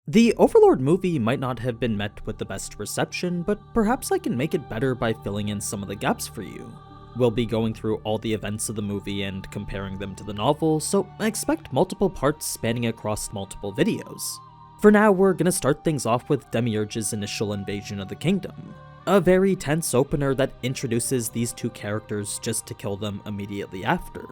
The Overlord movie might not have been met with the best reception, but perhaps I can make it better by filling in some of the gaps for you. We'll be going through all the events of the movie and comparing them to the novel, so expect multiple parts spanning across multiple videos. For now, we're gonna start things off with Demiurge's initial invasion of the kingdom. A very tense opener that introduces these two characters just to kill them immediately after.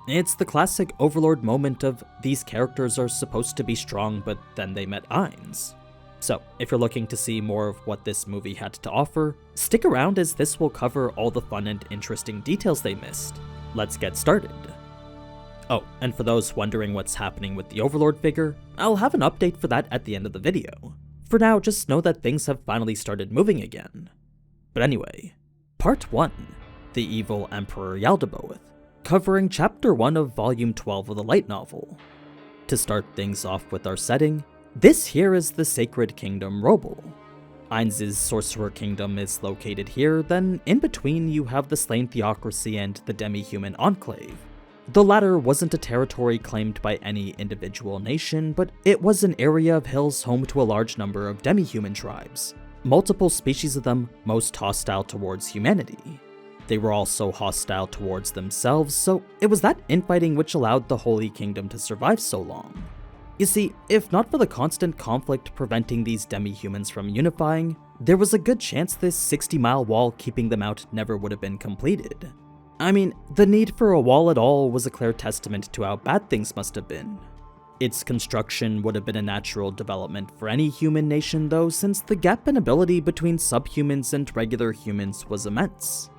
It's the classic Overlord moment of these characters are supposed to be strong, but then they met Ainz. So, if you're looking to see more of what this movie had to offer, stick around as this will cover all the fun and interesting details they missed. Let's get started. Oh, and for those wondering what's happening with the Overlord figure, I'll have an update for that at the end of the video. For now, just know that things have finally started moving again. But anyway, Part 1, The Evil Emperor Yaldabaoth, covering Chapter 1 of Volume 12 of the light novel. To start things off with our setting, this here is the Sacred Kingdom Roble. Ainz's Sorcerer Kingdom is located here, then in between you have the Slain Theocracy and the Demi-Human Enclave. The latter wasn't a territory claimed by any individual nation, but it was an area of hills home to a large number of demi-human tribes, multiple species of them most hostile towards humanity. They were also hostile towards themselves, so it was that infighting which allowed the Holy Kingdom to survive so long. You see, if not for the constant conflict preventing these demi-humans from unifying, there was a good chance this 60-mile wall keeping them out never would have been completed. I mean, the need for a wall at all was a clear testament to how bad things must have been. Its construction would have been a natural development for any human nation though, since the gap in ability between subhumans and regular humans was immense.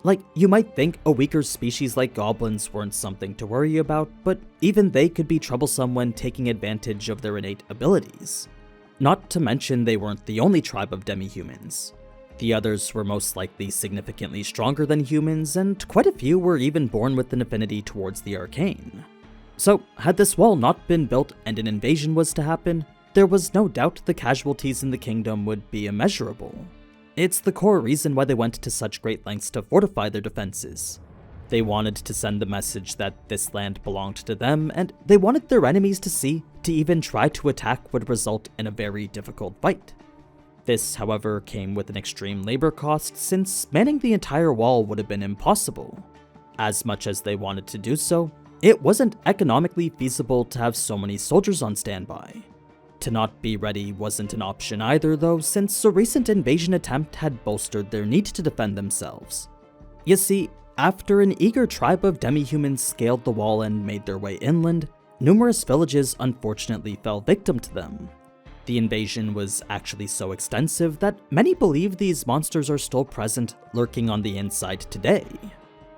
Like, you might think a weaker species like goblins weren't something to worry about, but even they could be troublesome when taking advantage of their innate abilities. Not to mention they weren't the only tribe of demi-humans. The others were most likely significantly stronger than humans, and quite a few were even born with an affinity towards the arcane. So, had this wall not been built and an invasion was to happen, there was no doubt the casualties in the kingdom would be immeasurable. It's the core reason why they went to such great lengths to fortify their defenses. They wanted to send the message that this land belonged to them, and they wanted their enemies to see to even try to attack would result in a very difficult fight. This, however, came with an extreme labor cost, since manning the entire wall would have been impossible. As much as they wanted to do so, it wasn't economically feasible to have so many soldiers on standby. To not be ready wasn't an option either though, since a recent invasion attempt had bolstered their need to defend themselves. You see, after an eager tribe of demi-humans scaled the wall and made their way inland, numerous villages unfortunately fell victim to them. The invasion was actually so extensive that many believe these monsters are still present, lurking on the inside today.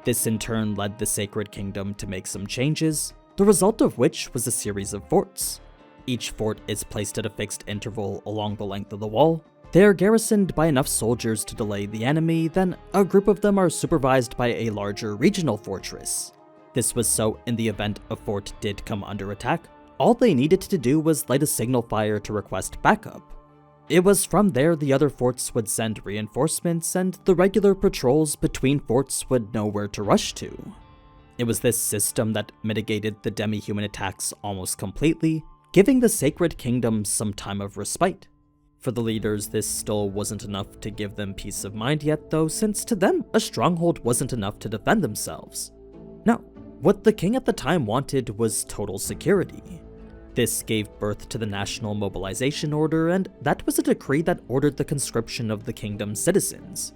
This in turn led the Sacred Kingdom to make some changes, the result of which was a series of forts. Each fort is placed at a fixed interval along the length of the wall. They are garrisoned by enough soldiers to delay the enemy, then a group of them are supervised by a larger regional fortress. This was so in the event a fort did come under attack, all they needed to do was light a signal fire to request backup. It was from there the other forts would send reinforcements, and the regular patrols between forts would know where to rush to. It was this system that mitigated the demi-human attacks almost completely, giving the Sacred Kingdom some time of respite. For the leaders, this still wasn't enough to give them peace of mind yet though, since to them, a stronghold wasn't enough to defend themselves. No, what the king at the time wanted was total security. This gave birth to the National Mobilization Order, and that was a decree that ordered the conscription of the kingdom's citizens.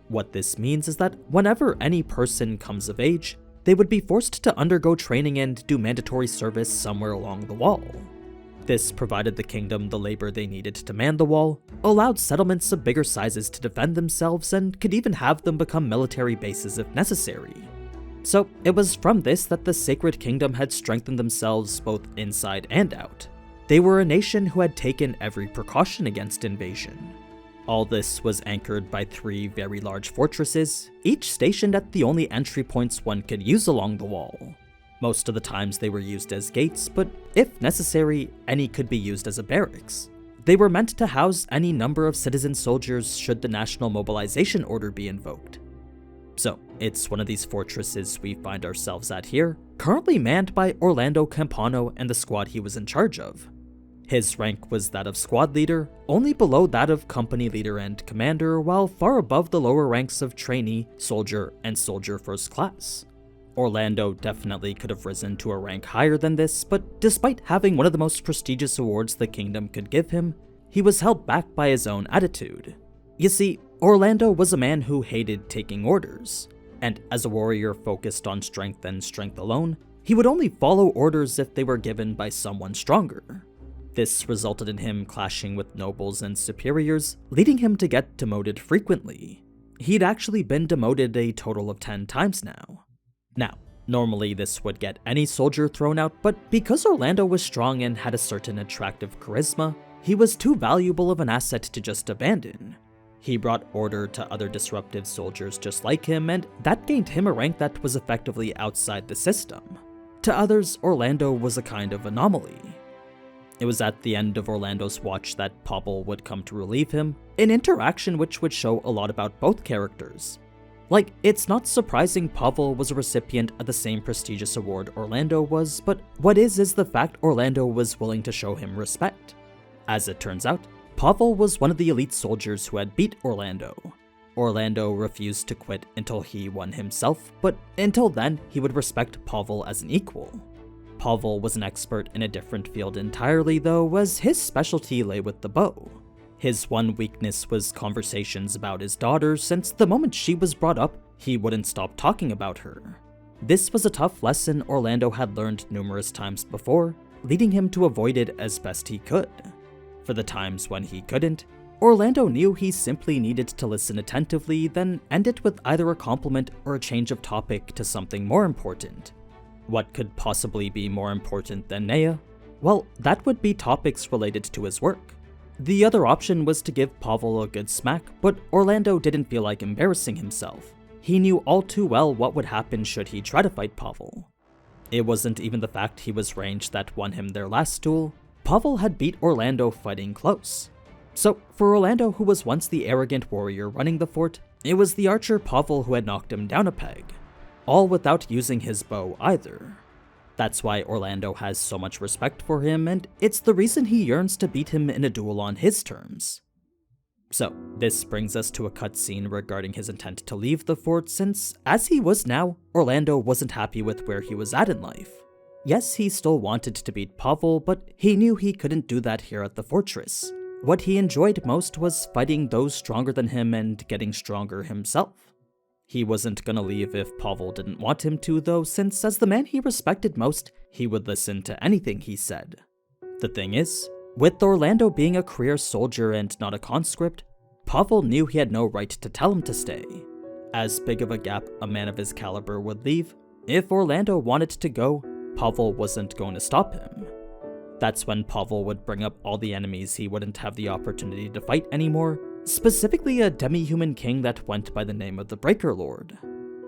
What this means is that whenever any person comes of age, they would be forced to undergo training and do mandatory service somewhere along the wall. This provided the kingdom the labor they needed to man the wall, allowed settlements of bigger sizes to defend themselves, and could even have them become military bases if necessary. So it was from this that the Sacred Kingdom had strengthened themselves both inside and out. They were a nation who had taken every precaution against invasion. All this was anchored by 3 very large fortresses, each stationed at the only entry points one could use along the wall. Most of the times they were used as gates, but if necessary, any could be used as a barracks. They were meant to house any number of citizen soldiers should the National Mobilization Order be invoked. So, it's one of these fortresses we find ourselves at here, currently manned by Orlando Campano and the squad he was in charge of. His rank was that of squad leader, only below that of company leader and commander, while far above the lower ranks of trainee, soldier, and soldier first class. Orlando definitely could have risen to a rank higher than this, but despite having one of the most prestigious awards the kingdom could give him, he was held back by his own attitude. You see, Orlando was a man who hated taking orders, and as a warrior focused on strength and strength alone, he would only follow orders if they were given by someone stronger. This resulted in him clashing with nobles and superiors, leading him to get demoted frequently. He'd actually been demoted a total of 10 times now. Now, normally this would get any soldier thrown out, but because Orlando was strong and had a certain attractive charisma, he was too valuable of an asset to just abandon. He brought order to other disruptive soldiers just like him, and that gained him a rank that was effectively outside the system. To others, Orlando was a kind of anomaly. It was at the end of Orlando's watch that Pavel would come to relieve him, an interaction which would show a lot about both characters. Like, it's not surprising Pavel was a recipient of the same prestigious award Orlando was, but what is the fact Orlando was willing to show him respect. As it turns out, Pavel was one of the elite soldiers who had beat Orlando. Orlando refused to quit until he won himself, but until then, he would respect Pavel as an equal. Pavel was an expert in a different field entirely though, as his specialty lay with the bow. His one weakness was conversations about his daughter, since the moment she was brought up, he wouldn't stop talking about her. This was a tough lesson Orlando had learned numerous times before, leading him to avoid it as best he could. For the times when he couldn't, Orlando knew he simply needed to listen attentively, then end it with either a compliment or a change of topic to something more important. What could possibly be more important than Nea? Well, that would be topics related to his work. The other option was to give Pavel a good smack, but Orlando didn't feel like embarrassing himself. He knew all too well what would happen should he try to fight Pavel. It wasn't even the fact he was ranged that won him their last duel. Pavel had beat Orlando fighting close. So, for Orlando, who was once the arrogant warrior running the fort, it was the archer Pavel who had knocked him down a peg. All without using his bow either. That's why Orlando has so much respect for him, and it's the reason he yearns to beat him in a duel on his terms. So, this brings us to a cutscene regarding his intent to leave the fort, since, as he was now, Orlando wasn't happy with where he was at in life. Yes, he still wanted to beat Pavel, but he knew he couldn't do that here at the fortress. What he enjoyed most was fighting those stronger than him and getting stronger himself. He wasn't gonna leave if Pavel didn't want him to though, since as the man he respected most, he would listen to anything he said. The thing is, with Orlando being a career soldier and not a conscript, Pavel knew he had no right to tell him to stay. As big of a gap a man of his caliber would leave, if Orlando wanted to go, Pavel wasn't going to stop him. That's when Pavel would bring up all the enemies he wouldn't have the opportunity to fight anymore, specifically a demi-human king that went by the name of the Overlord.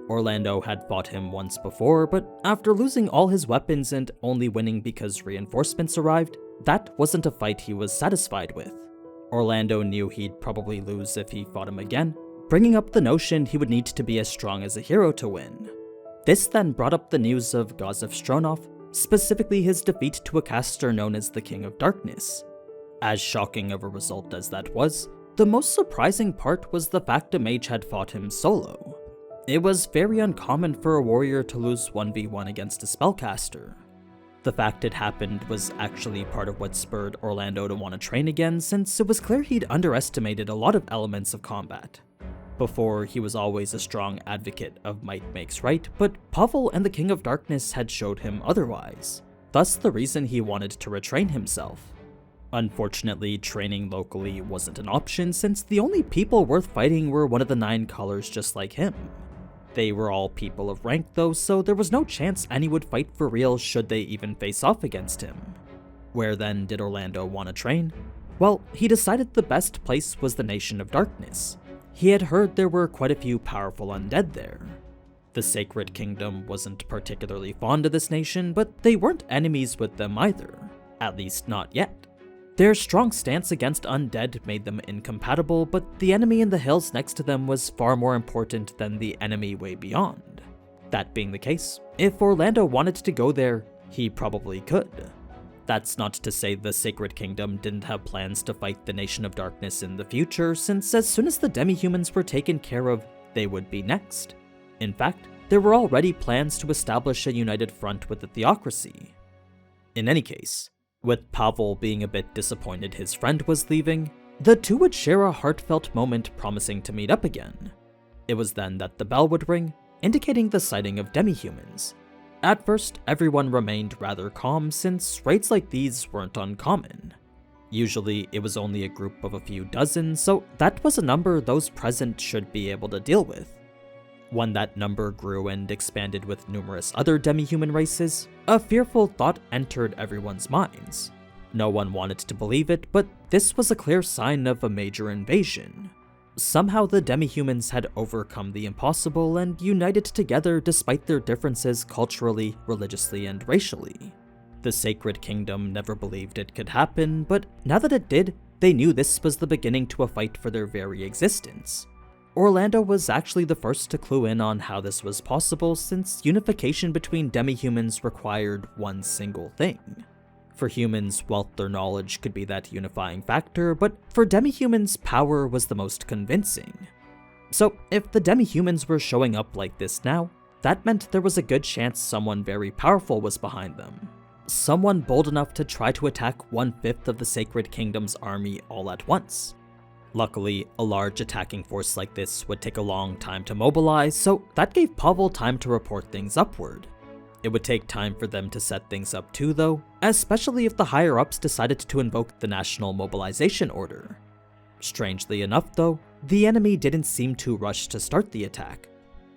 Orlando had fought him once before, but after losing all his weapons and only winning because reinforcements arrived, that wasn't a fight he was satisfied with. Orlando knew he'd probably lose if he fought him again, bringing up the notion he would need to be as strong as a hero to win. This then brought up the news of Gazov Stronov, specifically his defeat to a caster known as the King of Darkness. As shocking of a result as that was, the most surprising part was the fact a mage had fought him solo. It was very uncommon for a warrior to lose 1v1 against a spellcaster. The fact it happened was actually part of what spurred Orlando to want to train again, since it was clear he'd underestimated a lot of elements of combat. Before, he was always a strong advocate of might makes right, but Pavel and the King of Darkness had showed him otherwise, thus the reason he wanted to retrain himself. Unfortunately, training locally wasn't an option, since the only people worth fighting were one of the 9 callers just like him. They were all people of rank though, so there was no chance any would fight for real should they even face off against him. Where then did Orlando want to train? Well, he decided the best place was the Nation of Darkness. He had heard there were quite a few powerful undead there. The Sacred Kingdom wasn't particularly fond of this nation, but they weren't enemies with them either, at least not yet. Their strong stance against undead made them incompatible, but the enemy in the hills next to them was far more important than the enemy way beyond. That being the case, if Orlando wanted to go there, he probably could. That's not to say the Sacred Kingdom didn't have plans to fight the Nation of Darkness in the future, since as soon as the demi-humans were taken care of, they would be next. In fact, there were already plans to establish a united front with the Theocracy. In any case, with Pavel being a bit disappointed his friend was leaving, the two would share a heartfelt moment promising to meet up again. It was then that the bell would ring, indicating the sighting of demi-humans. At first, everyone remained rather calm since raids like these weren't uncommon. Usually, it was only a group of a few dozen, so that was a number those present should be able to deal with. When that number grew and expanded with numerous other demi-human races, a fearful thought entered everyone's minds. No one wanted to believe it, but this was a clear sign of a major invasion. Somehow the demi-humans had overcome the impossible and united together despite their differences culturally, religiously, and racially. The Sacred Kingdom never believed it could happen, but now that it did, they knew this was the beginning to a fight for their very existence. Orlando was actually the first to clue in on how this was possible, since unification between demi-humans required one single thing. For humans, wealth or knowledge could be that unifying factor, but for demi-humans, power was the most convincing. So if the demi-humans were showing up like this now, that meant there was a good chance someone very powerful was behind them. Someone bold enough to try to attack 1/5 of the Sacred Kingdom's army all at once. Luckily, a large attacking force like this would take a long time to mobilize, so that gave Pavel time to report things upward. It would take time for them to set things up too though, especially if the higher-ups decided to invoke the National Mobilization Order. Strangely enough though, the enemy didn't seem to rush to start the attack.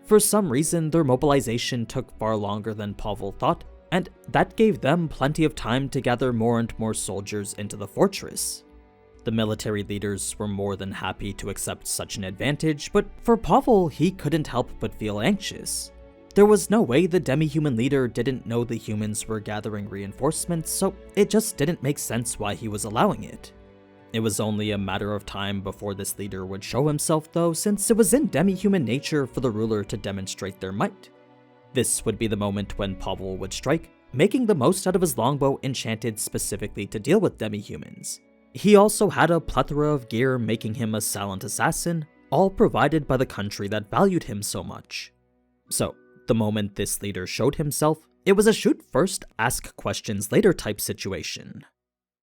For some reason, their mobilization took far longer than Pavel thought, and that gave them plenty of time to gather more and more soldiers into the fortress. The military leaders were more than happy to accept such an advantage, but for Pavel, he couldn't help but feel anxious. There was no way the demi-human leader didn't know the humans were gathering reinforcements, so it just didn't make sense why he was allowing it. It was only a matter of time before this leader would show himself though, since it was in demi-human nature for the ruler to demonstrate their might. This would be the moment when Pavel would strike, making the most out of his longbow enchanted specifically to deal with demi-humans. He also had a plethora of gear making him a silent assassin, all provided by the country that valued him so much. So, the moment this leader showed himself, it was a shoot first, ask questions later type situation.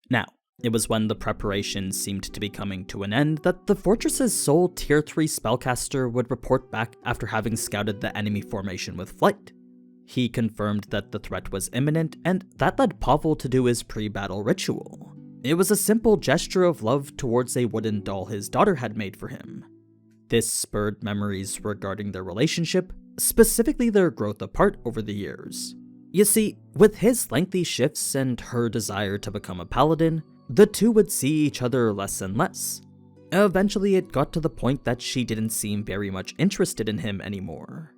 Now, it was when the preparations seemed to be coming to an end that the fortress's sole tier 3 spellcaster would report back after having scouted the enemy formation with flight. He confirmed that the threat was imminent, and that led Pavel to do his pre-battle ritual. It was a simple gesture of love towards a wooden doll his daughter had made for him. This spurred memories regarding their relationship, specifically their growth apart over the years. You see, with his lengthy shifts and her desire to become a paladin, the two would see each other less and less. Eventually it got to the point that she didn't seem very much interested in him anymore.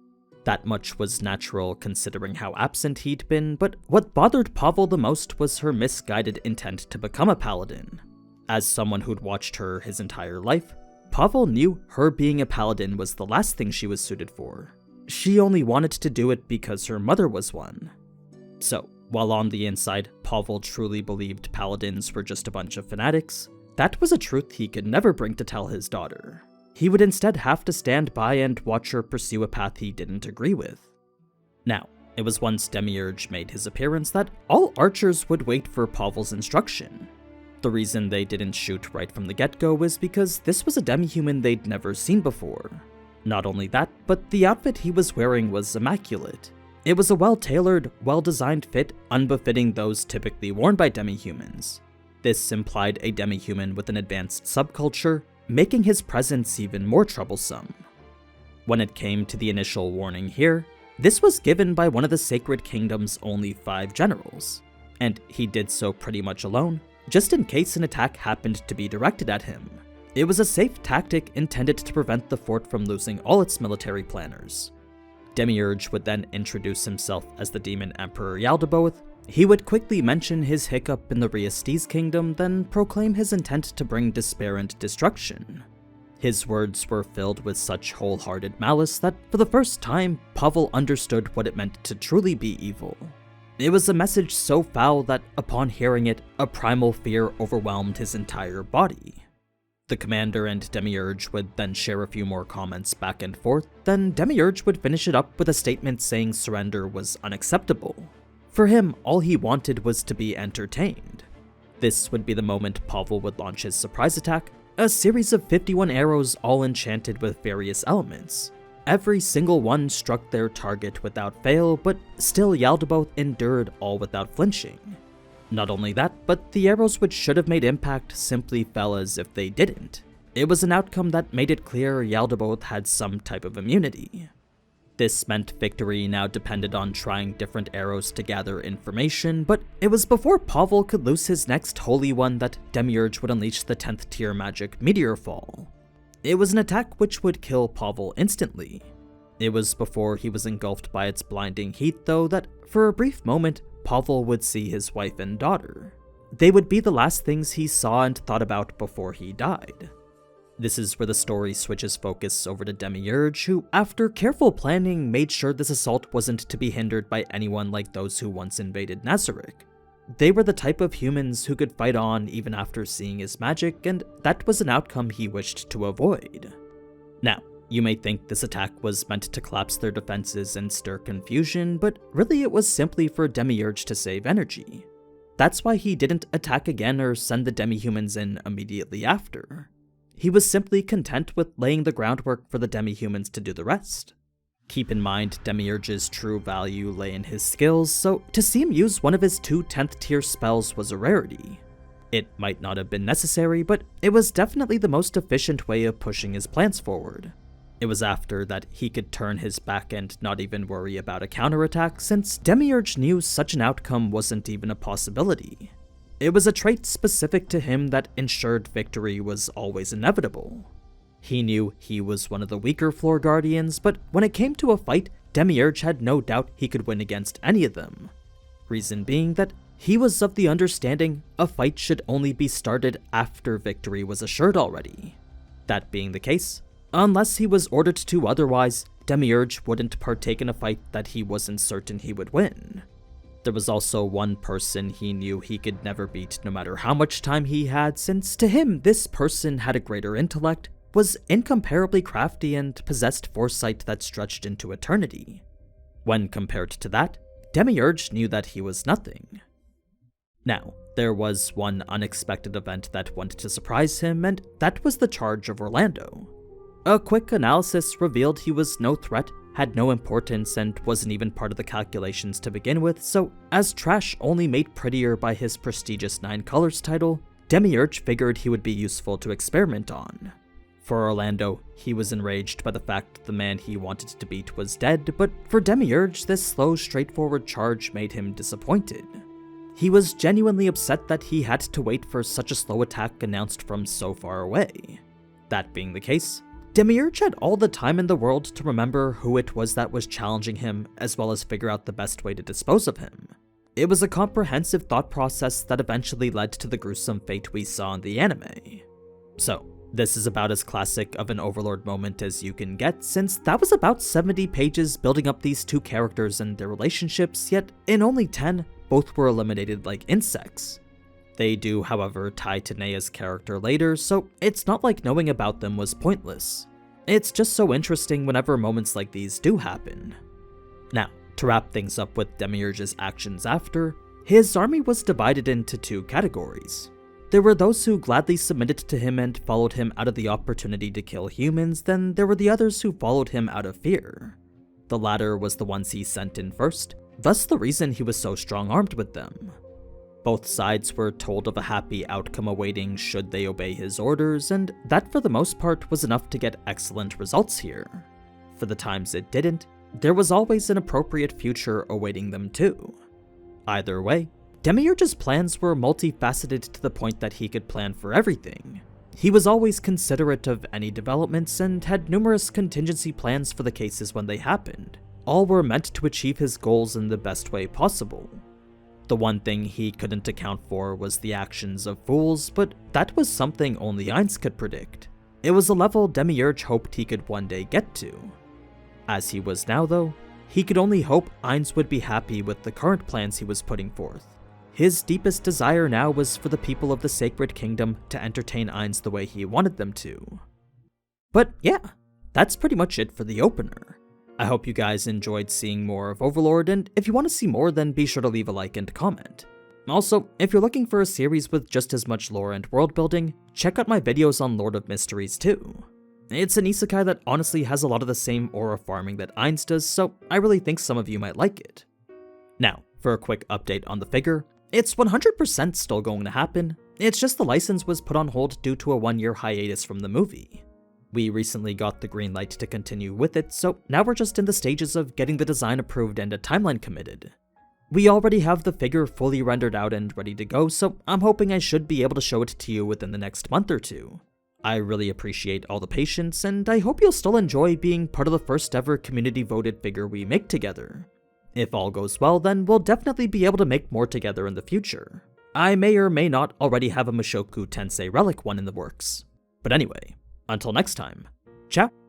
That much was natural considering how absent he'd been, but what bothered Pavel the most was her misguided intent to become a paladin. As someone who'd watched her his entire life, Pavel knew her being a paladin was the last thing she was suited for. She only wanted to do it because her mother was one. So, while on the inside, Pavel truly believed paladins were just a bunch of fanatics, that was a truth he could never bring to tell his daughter. He would instead have to stand by and watch her pursue a path he didn't agree with. Now, it was once Demiurge made his appearance that all archers would wait for Pavel's instruction. The reason they didn't shoot right from the get-go was because this was a demi-human they'd never seen before. Not only that, but the outfit he was wearing was immaculate. It was a well-tailored, well-designed fit unbefitting those typically worn by demi-humans. This implied a demi-human with an advanced subculture, making his presence even more troublesome. When it came to the initial warning here, this was given by one of the Sacred Kingdom's only 5 generals, and he did so pretty much alone, just in case an attack happened to be directed at him. It was a safe tactic intended to prevent the fort from losing all its military planners. Demiurge would then introduce himself as the Demon Emperor Yaldabaoth. He would quickly mention his hiccup in the Riestes Kingdom, then proclaim his intent to bring despair and destruction. His words were filled with such wholehearted malice that for the first time, Pavel understood what it meant to truly be evil. It was a message so foul that, upon hearing it, a primal fear overwhelmed his entire body. The commander and Demiurge would then share a few more comments back and forth, then Demiurge would finish it up with a statement saying surrender was unacceptable. For him, all he wanted was to be entertained. This would be the moment Pavel would launch his surprise attack, a series of 51 arrows all enchanted with various elements. Every single one struck their target without fail, but still Yaldabaoth endured all without flinching. Not only that, but the arrows which should have made impact simply fell as if they didn't. It was an outcome that made it clear Yaldabaoth had some type of immunity. This meant victory now depended on trying different arrows to gather information, but it was before Pavel could lose his next Holy One that Demiurge would unleash the 10th tier magic Meteor Fall. It was an attack which would kill Pavel instantly. It was before he was engulfed by its blinding heat though that, for a brief moment, Pavel would see his wife and daughter. They would be the last things he saw and thought about before he died. This is where the story switches focus over to Demiurge, who, after careful planning, made sure this assault wasn't to be hindered by anyone like those who once invaded Nazarick. They were the type of humans who could fight on even after seeing his magic, and that was an outcome he wished to avoid. Now, you may think this attack was meant to collapse their defenses and stir confusion, but really it was simply for Demiurge to save energy. That's why he didn't attack again or send the demi-humans in immediately after. He was simply content with laying the groundwork for the demi-humans to do the rest. Keep in mind, Demiurge's true value lay in his skills, so to see him use one of his 2 10th tier spells was a rarity. It might not have been necessary, but it was definitely the most efficient way of pushing his plans forward. It was after that he could turn his back and not even worry about a counterattack, since Demiurge knew such an outcome wasn't even a possibility. It was a trait specific to him that ensured victory was always inevitable. He knew he was one of the weaker floor guardians, but when it came to a fight, Demiurge had no doubt he could win against any of them. Reason being that he was of the understanding a fight should only be started after victory was assured already. That being the case, unless he was ordered to otherwise, Demiurge wouldn't partake in a fight that he wasn't certain he would win. There was also one person he knew he could never beat no matter how much time he had, since to him this person had a greater intellect, was incomparably crafty, and possessed foresight that stretched into eternity. When compared to that, Demiurge knew that he was nothing. Now, there was one unexpected event that went to surprise him, and that was the charge of Orlando. A quick analysis revealed he was no threat, had no importance, and wasn't even part of the calculations to begin with, so as trash only made prettier by his prestigious 9 colors title, Demiurge figured he would be useful to experiment on. For Orlando, he was enraged by the fact the man he wanted to beat was dead, but for Demiurge, this slow, straightforward charge made him disappointed. He was genuinely upset that he had to wait for such a slow attack announced from so far away. That being the case, Demiurge had all the time in the world to remember who it was that was challenging him, as well as figure out the best way to dispose of him. It was a comprehensive thought process that eventually led to the gruesome fate we saw in the anime. So, this is about as classic of an Overlord moment as you can get, since that was about 70 pages building up these 2 characters and their relationships, yet in only 10, both were eliminated like insects. They do, however, tie to Nea's character later, so it's not like knowing about them was pointless. It's just so interesting whenever moments like these do happen. Now, to wrap things up with Demiurge's actions after, his army was divided into 2 categories. There were those who gladly submitted to him and followed him out of the opportunity to kill humans, then there were the others who followed him out of fear. The latter was the ones he sent in first, thus the reason he was so strong-armed with them. Both sides were told of a happy outcome awaiting should they obey his orders, and that for the most part was enough to get excellent results here. For the times it didn't, there was always an appropriate future awaiting them too. Either way, Demiurge's plans were multifaceted to the point that he could plan for everything. He was always considerate of any developments and had numerous contingency plans for the cases when they happened. All were meant to achieve his goals in the best way possible. The one thing he couldn't account for was the actions of fools, but that was something only Ainz could predict. It was a level Demiurge hoped he could one day get to. As he was now though, He could only hope Ainz would be happy with the current plans he was putting forth. His deepest desire now was for the people of the Sacred Kingdom to entertain Ainz the way he wanted them to. But yeah, that's pretty much it for the opener. I hope you guys enjoyed seeing more of Overlord, and if you want to see more, then be sure to leave a like and comment. Also, if you're looking for a series with just as much lore and world building, check out my videos on Lord of Mysteries too. It's an isekai that honestly has a lot of the same aura farming that Ainz does, so I really think some of you might like it. Now, for a quick update on the figure, it's 100% still going to happen, it's just the license was put on hold due to a 1-year hiatus from the movie. We recently got the green light to continue with it, so now we're just in the stages of getting the design approved and a timeline committed. We already have the figure fully rendered out and ready to go, so I'm hoping I should be able to show it to you within the next month or two. I really appreciate all the patience, and I hope you'll still enjoy being part of the first ever community voted figure we make together. If all goes well, then we'll definitely be able to make more together in the future. I may or may not already have a Mushoku Tensei Relic one in the works. But anyway, until next time, ciao!